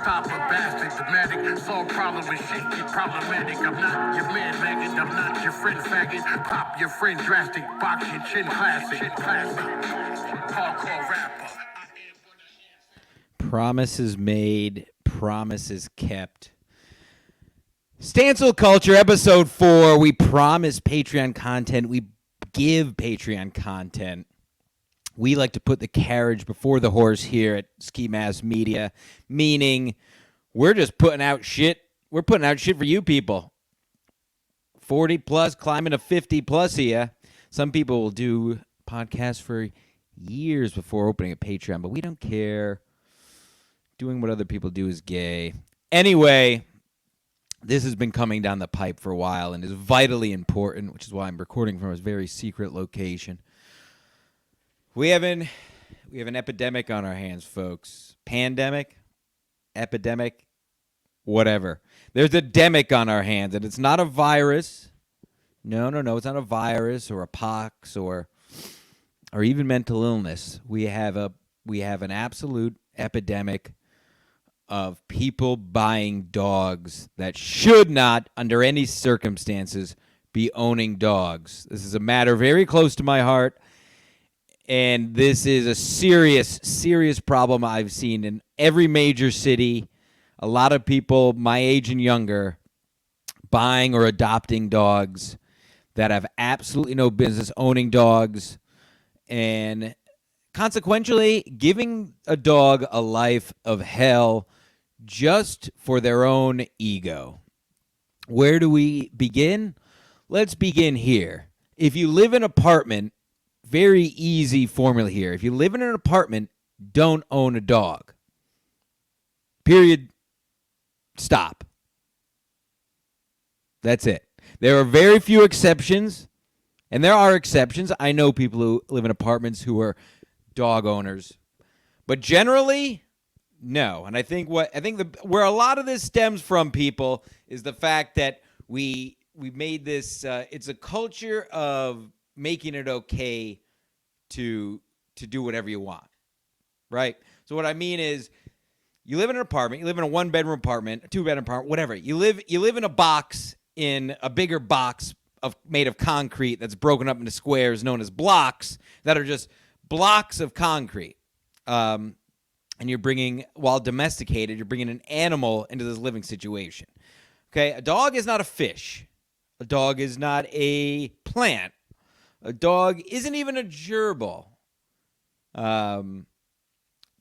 stop a bastard, dramatic. Solve problem with shit, get problematic. I'm not your man, maggot. I'm not your friend, faggot. Pop your friend, drastic. Box your chin, classic. Hardcore rapper. Promises made, promises kept. Stancil Culture, episode 4. We promise Patreon content. We give Patreon content. We like to put the carriage before the horse here at Ski Mask Media, meaning we're just putting out shit. We're putting out shit for you people. 40 plus, climbing to 50 plus here. Some people will do podcasts for years before opening a Patreon, but we don't care. Doing what other people do is gay. Anyway, this has been coming down the pipe for a while and is vitally important, which is why I'm recording from a very secret location. We have an epidemic on our hands, folks. Pandemic, epidemic, whatever. There's a demic on our hands, and it's not a virus. No, it's not a virus or a pox or even mental illness. We have an absolute epidemic of people buying dogs that should not, under any circumstances, be owning dogs. This is a matter very close to my heart, and this is a serious, serious problem I've seen in every major city. A lot of people my age and younger buying or adopting dogs that have absolutely no business owning dogs, and consequently giving a dog a life of hell just for their own ego. Where do we begin? Let's begin here. If you live in an apartment, very easy formula here. If you live in an apartment, don't own a dog. Period. Stop. That's it. There are very few exceptions, and there are exceptions. I know people who live in apartments who are dog owners, but generally, no. And I think where a lot of this stems from, people, is the fact that we made this. It's a culture of making it okay to do whatever you want, right? So what I mean is, you live in an apartment. You live in a one-bedroom apartment, a two-bedroom apartment, whatever. You live in a box, in a bigger box made of concrete that's broken up into squares known as blocks that are just blocks of concrete. And you're bringing, while domesticated, you're bringing an animal into this living situation. Okay, a dog is not a fish. A dog is not a plant. A dog isn't even a gerbil.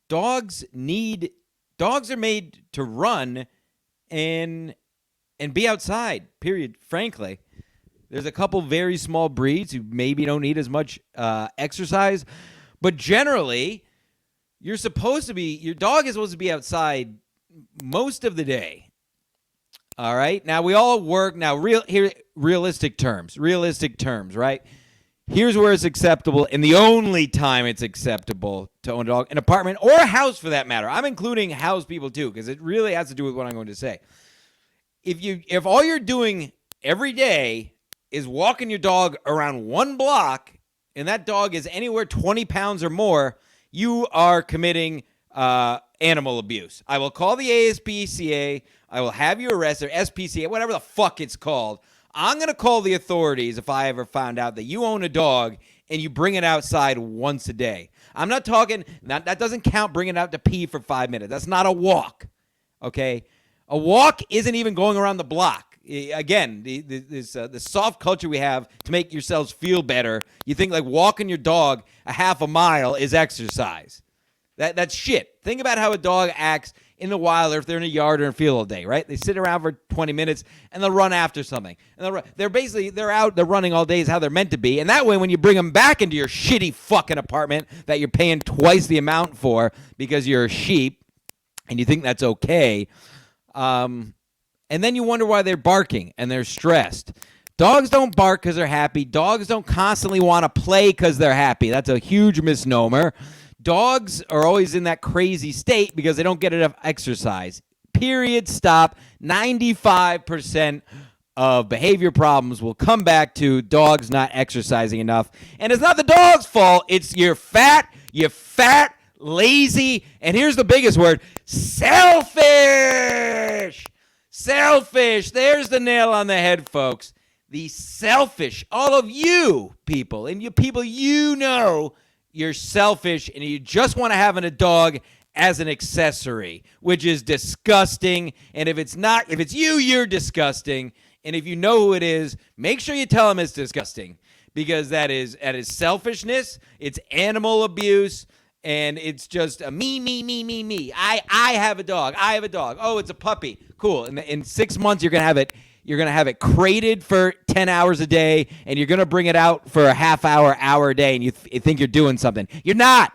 Dogs are made to run and be outside, period, frankly. There's a couple very small breeds who maybe don't need as much exercise, but generally, your dog is supposed to be outside most of the day. All right? Now, we all work. Now, realistic terms, right? Here's where it's acceptable, and the only time it's acceptable to own a dog, an apartment, or a house for that matter. I'm including house people too, because it really has to do with what I'm going to say. If all you're doing every day is walking your dog around one block, and that dog is anywhere 20 pounds or more, you are committing animal abuse. I will call the ASPCA. I will have you arrested, or SPCA, whatever the fuck it's called. I'm going to call the authorities if I ever found out that you own a dog and you bring it outside once a day. I'm not talking, that doesn't count bringing it out to pee for 5 minutes. That's not a walk, okay? A walk isn't even going around the block. Again, the soft culture we have to make yourselves feel better, you think like walking your dog a half a mile is exercise. That's shit. Think about how a dog acts in the wild, or if they're in a yard or in a field all day, right? They sit around for 20 minutes and they'll run after something. And they're running all day is how they're meant to be. And that way, when you bring them back into your shitty fucking apartment that you're paying twice the amount for because you're a sheep and you think that's okay, and then you wonder why they're barking and they're stressed. Dogs don't bark because they're happy. Dogs don't constantly want to play because they're happy. That's a huge misnomer. Dogs are always in that crazy state because they don't get enough exercise. Period. Stop. 95% of behavior problems will come back to dogs not exercising enough. And it's not the dog's fault. It's your fat lazy, and here's the biggest word, selfish. Selfish. There's the nail on the head, folks. The selfish, all of you people, and you people, you know you're selfish and you just want to have a dog as an accessory, which is disgusting. And if it's you, you're disgusting. And if you know who it is, make sure you tell them it's disgusting, because that is selfishness. It's animal abuse. And it's just a me. I have a dog. Oh, it's a puppy. Cool. And in 6 months, you're gonna have it crated for 10 hours a day, and you're gonna bring it out for a half hour a day, and you think you're doing something. You're not.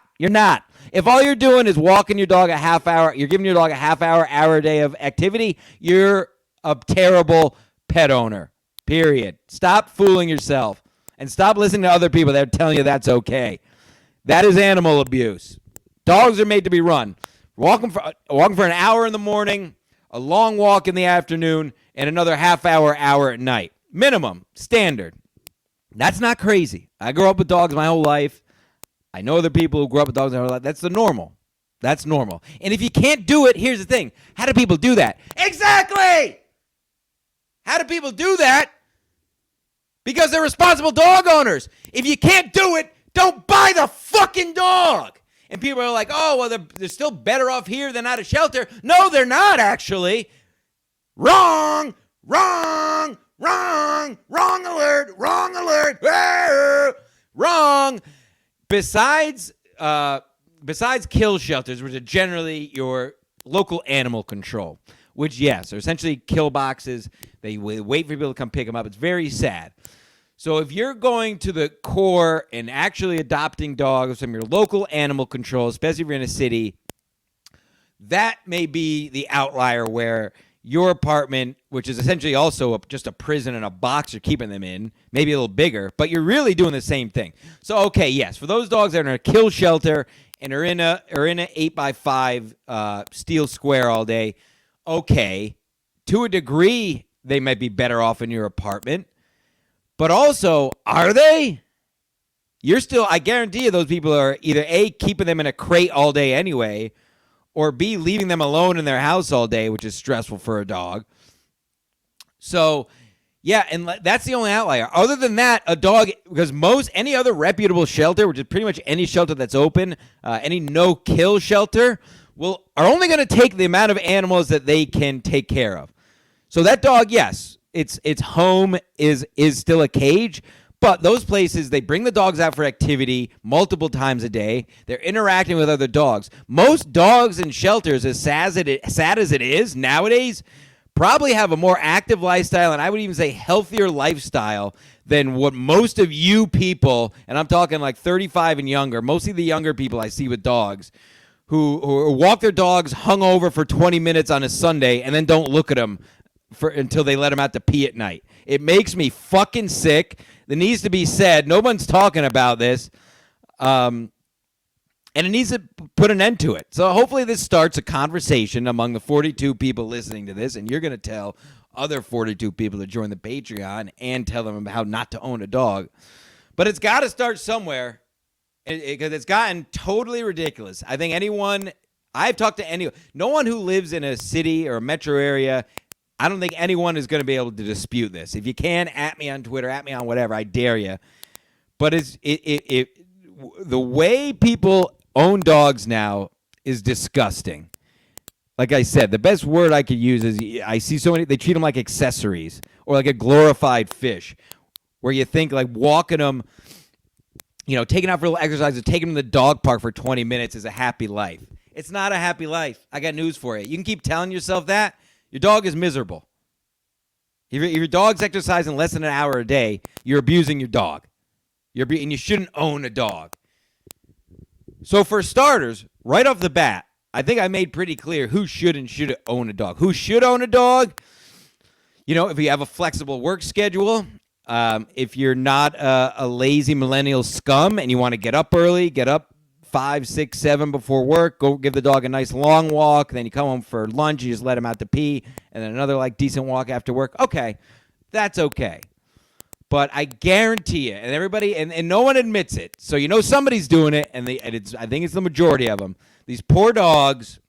If all you're doing is walking your dog a half hour, you're giving your dog a half hour a day of activity, you're a terrible pet owner. Period. Stop fooling yourself and stop listening to other people that are telling you that's okay. That is animal abuse. Dogs are made to be run. Walking for an hour in the morning, a long walk in the afternoon, and another half hour at night. Minimum, standard. That's not crazy. I grew up with dogs my whole life. I know other people who grew up with dogs their whole life. That's the normal. That's normal. And if you can't do it, here's the thing. How do people do that? Exactly! How do people do that? Because they're responsible dog owners. If you can't do it, don't buy the fucking dog. And people are like, oh, well, they're still better off here than at a shelter. No, they're not, actually. Wrong alert. Wrong. Besides kill shelters, which are generally your local animal control, which, yes, are essentially kill boxes. They wait for people to come pick them up. It's very sad. So if you're going to the core and actually adopting dogs from your local animal control, especially if you're in a city, that may be the outlier where your apartment, which is essentially also just a prison and a box you're keeping them in, maybe a little bigger, but you're really doing the same thing. So, okay, yes, for those dogs that are in a kill shelter and are in a 8x5 steel square all day, okay, to a degree, they might be better off in your apartment. But also, are they? I guarantee you those people are either A, keeping them in a crate all day anyway, or B, leaving them alone in their house all day, which is stressful for a dog. So, yeah, and that's the only outlier. Other than that, a dog, because any other reputable shelter, which is pretty much any shelter that's open, any no-kill shelter, are only going to take the amount of animals that they can take care of. So that dog, yes, its home is still a cage, but those places, they bring the dogs out for activity multiple times a day. They're interacting with other dogs. Most dogs in shelters, as sad as it is nowadays, probably have a more active lifestyle, and I would even say healthier lifestyle than what most of you people, and I'm talking like 35 and younger, mostly the younger people I see with dogs, who walk their dogs hungover for 20 minutes on a Sunday and then don't look at them until they let them out to pee at night. It makes me fucking sick. That needs to be said. No one's talking about this. And it needs to put an end to it. So hopefully this starts a conversation among the 42 people listening to this, and you're going to tell other 42 people to join the Patreon and tell them how not to own a dog. But it's got to start somewhere, because it's gotten totally ridiculous. I think I've talked to no one who lives in a city or a metro area, I don't think anyone is going to be able to dispute this. If you can, at me on Twitter, at me on whatever, I dare you. But the way people own dogs now is disgusting. Like I said, the best word I could use is I see so many, they treat them like accessories or like a glorified fish, where you think like walking them, taking out for a little exercise or taking them to the dog park for 20 minutes is a happy life. It's not a happy life. I got news for you. You can keep telling yourself that. Your dog is miserable. If your dog's exercising less than an hour a day, you're abusing your dog. And you shouldn't own a dog. So for starters, right off the bat, I think I made pretty clear who should and shouldn't own a dog. Who should own a dog? If you have a flexible work schedule, if you're not a lazy millennial scum and you want to get up early, get up 5, 6, 7 before work, go give the dog a nice long walk, then you come home for lunch, you just let him out to pee, and then another decent walk after work. Okay, that's okay. But I guarantee you, and everybody, and no one admits it. So you know somebody's doing it, and I think it's the majority of them. These poor dogs,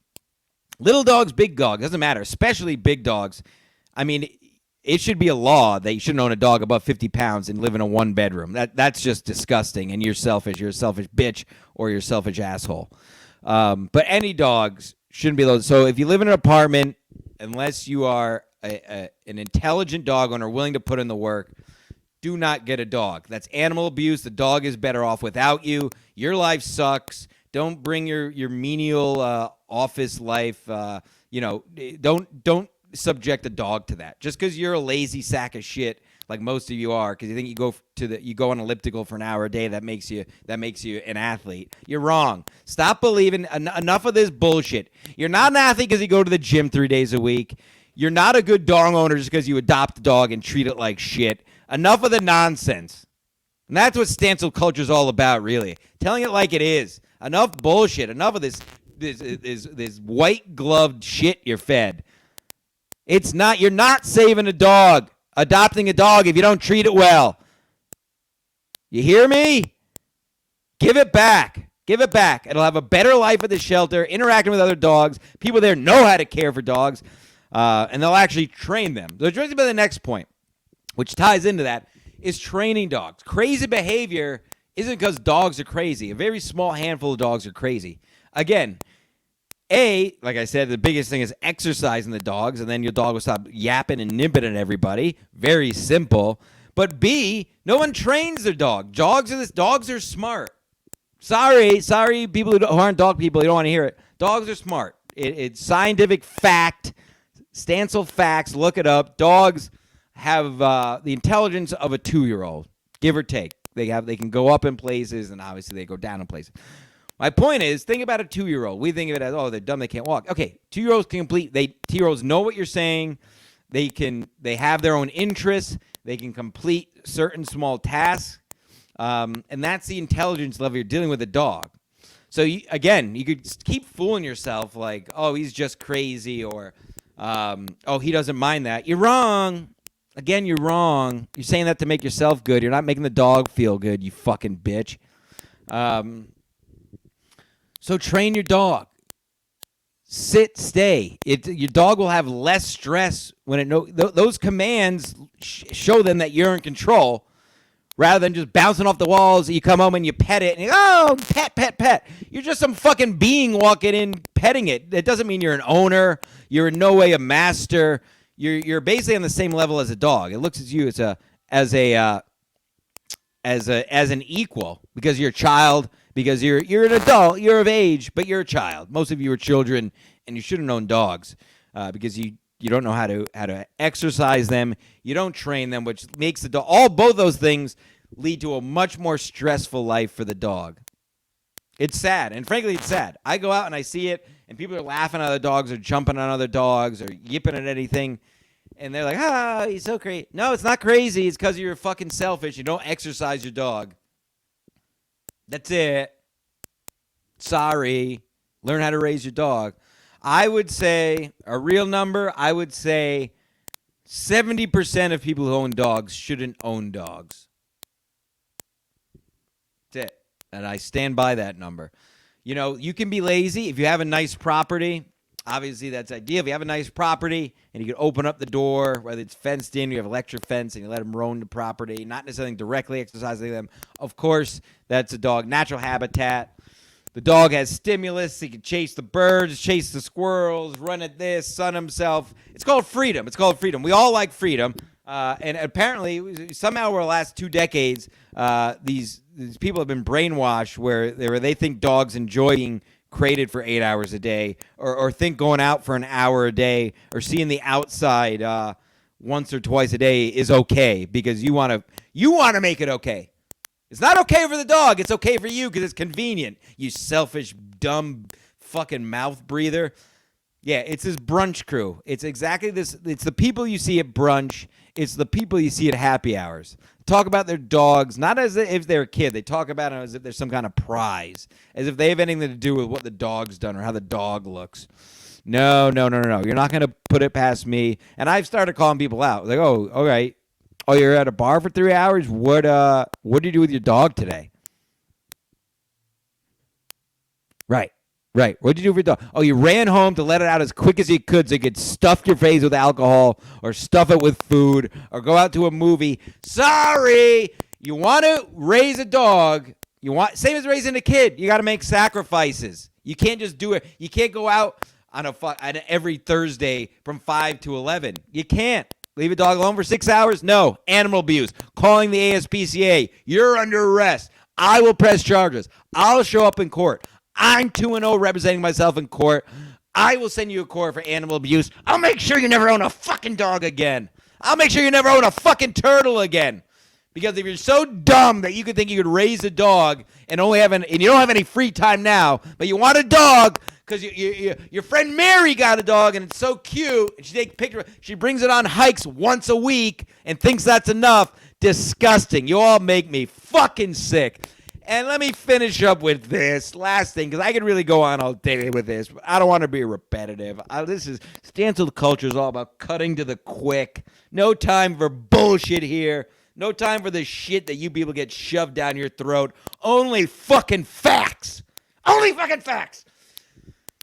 little dogs, big dogs, doesn't matter, especially big dogs. I mean, it should be a law that you shouldn't own a dog above 50 pounds and live in a one-bedroom. That's just disgusting, and you're selfish. You're a selfish bitch or you're a selfish asshole. But any dogs shouldn't be those. So if you live in an apartment, unless you are an intelligent dog owner willing to put in the work, do not get a dog. That's animal abuse. The dog is better off without you. Your life sucks. Don't bring your menial office life. Don't subject a dog to that. Just because you're a lazy sack of shit, like most of you are, because you think you go on elliptical for an hour a day, that makes you an athlete. You're wrong. Stop believing. Enough of this bullshit. You're not an athlete because you go to the gym 3 days a week. You're not a good dog owner just because you adopt a dog and treat it like shit. Enough of the nonsense. And that's what Stancil culture is all about, really. Telling it like it is. Enough bullshit. Enough of this white gloved shit you're fed. You're not saving a dog, adopting a dog if you don't treat it well. You hear me? Give it back. Give it back. It'll have a better life at the shelter, interacting with other dogs. People there know how to care for dogs, and they'll actually train them. So it brings me to the next point, which ties into that, is training dogs. Crazy behavior isn't because dogs are crazy. A very small handful of dogs are crazy. Again, like I said, the biggest thing is exercising the dogs, and then your dog will stop yapping and nipping at everybody. Very simple. But B, no one trains their dog. Dogs are smart. Sorry, people who aren't dog people, you don't want to hear it. Dogs are smart. It's scientific fact. Stancil facts. Look it up. Dogs have the intelligence of a 2-year-old, give or take. They can go up in places, and obviously they go down in places. My point is, think about a 2-year-old. We think of it as, oh, they're dumb, they can't walk. Okay, 2-year-olds can complete. 2-year-olds know what you're saying. They have their own interests. They can complete certain small tasks, and that's the intelligence level you're dealing with a dog. So you could keep fooling yourself like, oh, he's just crazy, or oh, he doesn't mind that. You're wrong. Again, you're wrong. You're saying that to make yourself good. You're not making the dog feel good, you fucking bitch. So train your dog. Sit, stay. Your dog will have less stress when it knows those commands. Show them that you're in control, rather than just bouncing off the walls. You come home and you pet it, and you go, oh, pet. You're just some fucking being walking in petting it. That doesn't mean you're an owner. You're in no way a master. You're basically on the same level as a dog. It looks at you as an equal, because you're a child, because you're an adult, you're of age, but you're a child. Most of you are children, and you shouldn't own dogs because you don't know how to exercise them. You don't train them, which makes the dog. Both those things lead to a much more stressful life for the dog. It's sad, and frankly, it's sad. I go out and I see it, and people are laughing at other dogs, or jumping on other dogs, or yipping at anything, and they're like, "Ah, he's so crazy." No, it's not crazy. It's because you're fucking selfish. You don't exercise your dog. That's it. Sorry. Learn how to raise your dog. I would say a real number. I would say 70% of people who own dogs shouldn't own dogs. That's it. And I stand by that number. You know, you can be lazy if you have a nice property. Obviously, that's ideal. If you have a nice property and you can open up the door, whether it's fenced in, you have electric fence, and you let them roam the property, not necessarily directly exercising them. Of course, that's a dog natural habitat. The dog has stimulus. He can chase the birds, chase the squirrels, run at this, sun himself. It's called freedom. We all like freedom. And apparently, somehow over the last 2 decades, these people have been brainwashed where they think dogs enjoy being crated for 8 hours a day, or think going out for an hour a day, or seeing the outside once or twice a day is okay because you want to make it okay. It's not okay for the dog. It's okay for you because it's convenient. You selfish, dumb, fucking mouth breather. Yeah, it's this brunch crew. It's exactly this. It's the people you see at brunch. It's the people you see at happy hours. Talk about their dogs, not as if they're a kid. They talk about it as if there's some kind of prize, as if they have anything to do with what the dog's done or how the dog looks. No. You're not going to put it past me. And I've started calling people out. Like, oh, all right. Oh, you're at a bar for 3 hours? What did you do with your dog today? Right. Right. What'd you do for your dog? Oh, you ran home to let it out as quick as you could so you could stuff your face with alcohol or stuff it with food or go out to a movie. Sorry. You want to raise a dog. Same as raising a kid. You got to make sacrifices. You can't just do it. You can't go out on every Thursday from 5 to 11. You can't. Leave a dog alone for 6 hours? No. Animal abuse. Calling the ASPCA. You're under arrest. I will press charges. I'll show up in court. I'm 2-0 representing myself in court. I will send you to court for animal abuse. I'll make sure you never own a fucking dog again. I'll make sure you never own a fucking turtle again. Because if you're so dumb that you could think you could raise a dog and and you don't have any free time now, but you want a dog because your friend Mary got a dog and it's so cute, and she takes pictures, she brings it on hikes once a week and thinks that's enough. Disgusting. You all make me fucking sick. And let me finish up with this last thing, because I could really go on all day with this, but I don't want to be repetitive. Stancil culture is all about cutting to the quick. No time for bullshit here. No time for the shit that you people get shoved down your throat. Only fucking facts. Only fucking facts.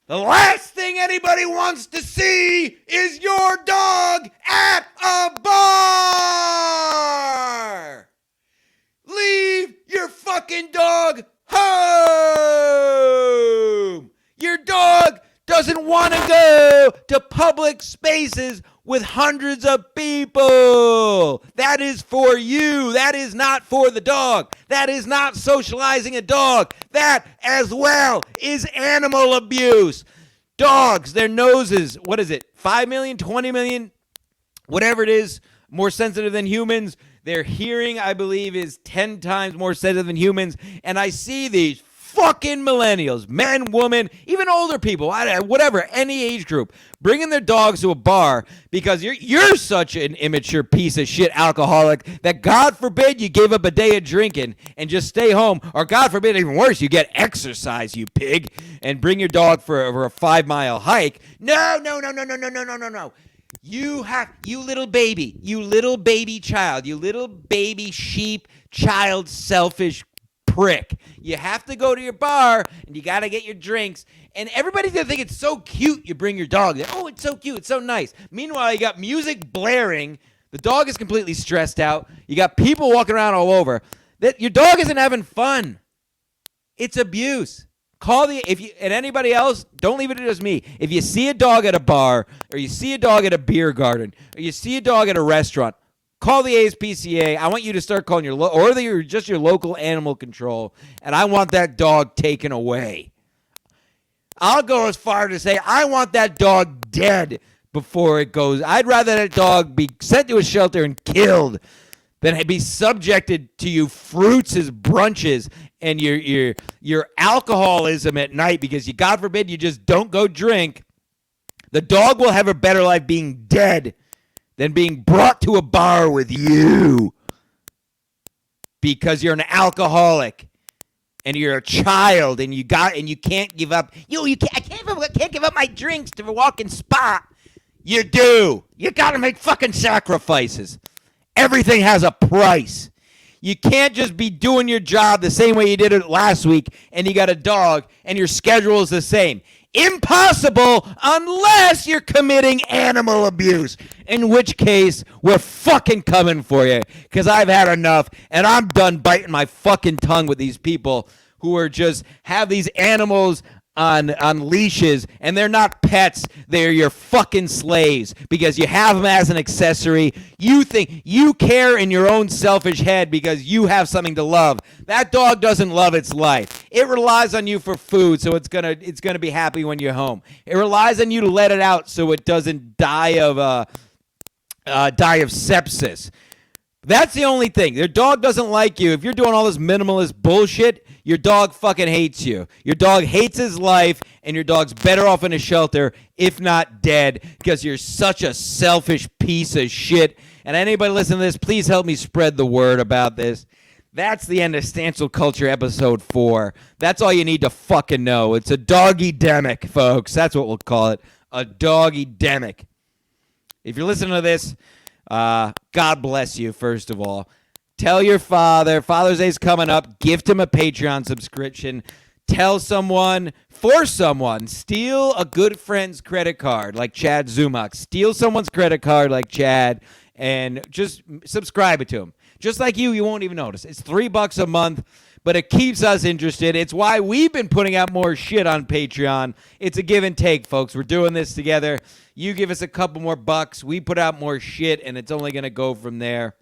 The last thing anybody wants to see is your dog at a bar. Leave your fucking dog home. Your dog doesn't want to go to public spaces with hundreds of people. That is for you. That is not for the dog. That is not socializing a dog. That as well is animal abuse. Dogs, their noses, what is it, 5 million, 20 million, whatever it is, more sensitive than humans. Their hearing, I believe, is 10 times more sensitive than humans. And I see these fucking millennials, men, women, even older people, whatever, any age group, bringing their dogs to a bar because you're such an immature piece of shit alcoholic that God forbid you gave up a day of drinking and just stay home, or God forbid, even worse, you get exercise, you pig, and bring your dog for a 5-mile hike. No. You little baby child, you little baby sheep child, selfish prick. You have to go to your bar and you got to get your drinks. And everybody's going to think it's so cute you bring your dog there. Oh, it's so cute. It's so nice. Meanwhile, you got music blaring. The dog is completely stressed out. You got people walking around all over. Your dog isn't having fun. It's abuse. And anybody else, don't leave it to just me. If you see a dog at a bar, or you see a dog at a beer garden, or you see a dog at a restaurant, call the ASPCA. I want you to start calling your local animal control, and I want that dog taken away. I'll go as far to say I want that dog dead before it goes. I'd rather that dog be sent to a shelter and killed than be subjected to you fruits as brunches and your alcoholism at night because you, God forbid, you just don't go drink. The dog will have a better life being dead than being brought to a bar with you because you're an alcoholic and you're a child and you can't give up. I can't give up my drinks to a walking spot. You do. You got to make fucking sacrifices. Everything has a price. You can't just be doing your job the same way you did it last week and you got a dog and your schedule is the same. Impossible unless you're committing animal abuse, in which case we're fucking coming for you because I've had enough and I'm done biting my fucking tongue with these people who are just have these animals on leashes, and they're not pets. They're your fucking slaves because you have them as an accessory. You think you care in your own selfish head because you have something to love. That dog doesn't love its life. It relies on you for food, so it's gonna be happy when you're home. It relies on you to let it out so it doesn't die of sepsis. That's the only thing. Your dog doesn't like you. If you're doing all this minimalist bullshit, your dog fucking hates you. Your dog hates his life, and your dog's better off in a shelter, if not dead, because you're such a selfish piece of shit. And anybody listening to this, please help me spread the word about this. That's the end of Stancil Culture Episode 4. That's all you need to fucking know. It's a Doggydemic, folks. That's what we'll call it. A Doggydemic. If you're listening to this, God bless you, first of all. Tell your father. Father's Day's coming up. Gift him a Patreon subscription. Tell someone, for someone, steal a good friend's credit card like Chad Zumach. Steal someone's credit card like Chad and just subscribe it to him. Just like you won't even notice. It's $3 a month, but it keeps us interested. It's why we've been putting out more shit on Patreon. It's a give and take, folks. We're doing this together. You give us a couple more bucks. We put out more shit, and it's only going to go from there.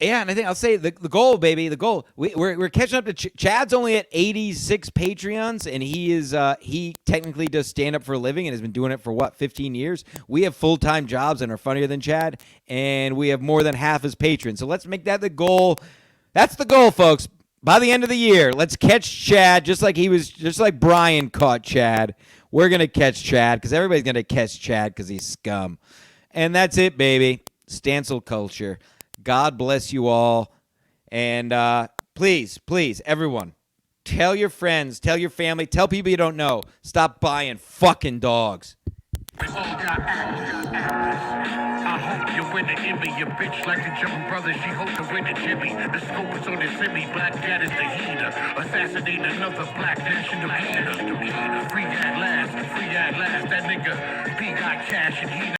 Yeah, and I think I'll say the goal, baby, the goal. We're catching up to Chad's only at 86 Patreons, and he technically does stand up for a living and has been doing it for 15 years. We have full-time jobs and are funnier than Chad, and we have more than half his patrons. So let's make that the goal. That's the goal, folks. By the end of the year, let's catch Chad just like Brian caught Chad. We're gonna catch Chad because everybody's gonna catch Chad because he's scum. And that's it, baby. Stancil culture. God bless you all. And please, everyone, tell your friends, tell your family, tell people you don't know. Stop buying fucking dogs. I hope you win the Emmy. Your bitch like the Joe Brothers. She hope to win the Jimmy. The scope is on the semi. Black cat is the heater. Assassinate another black national leader. Free at last. That nigga. He got cash and he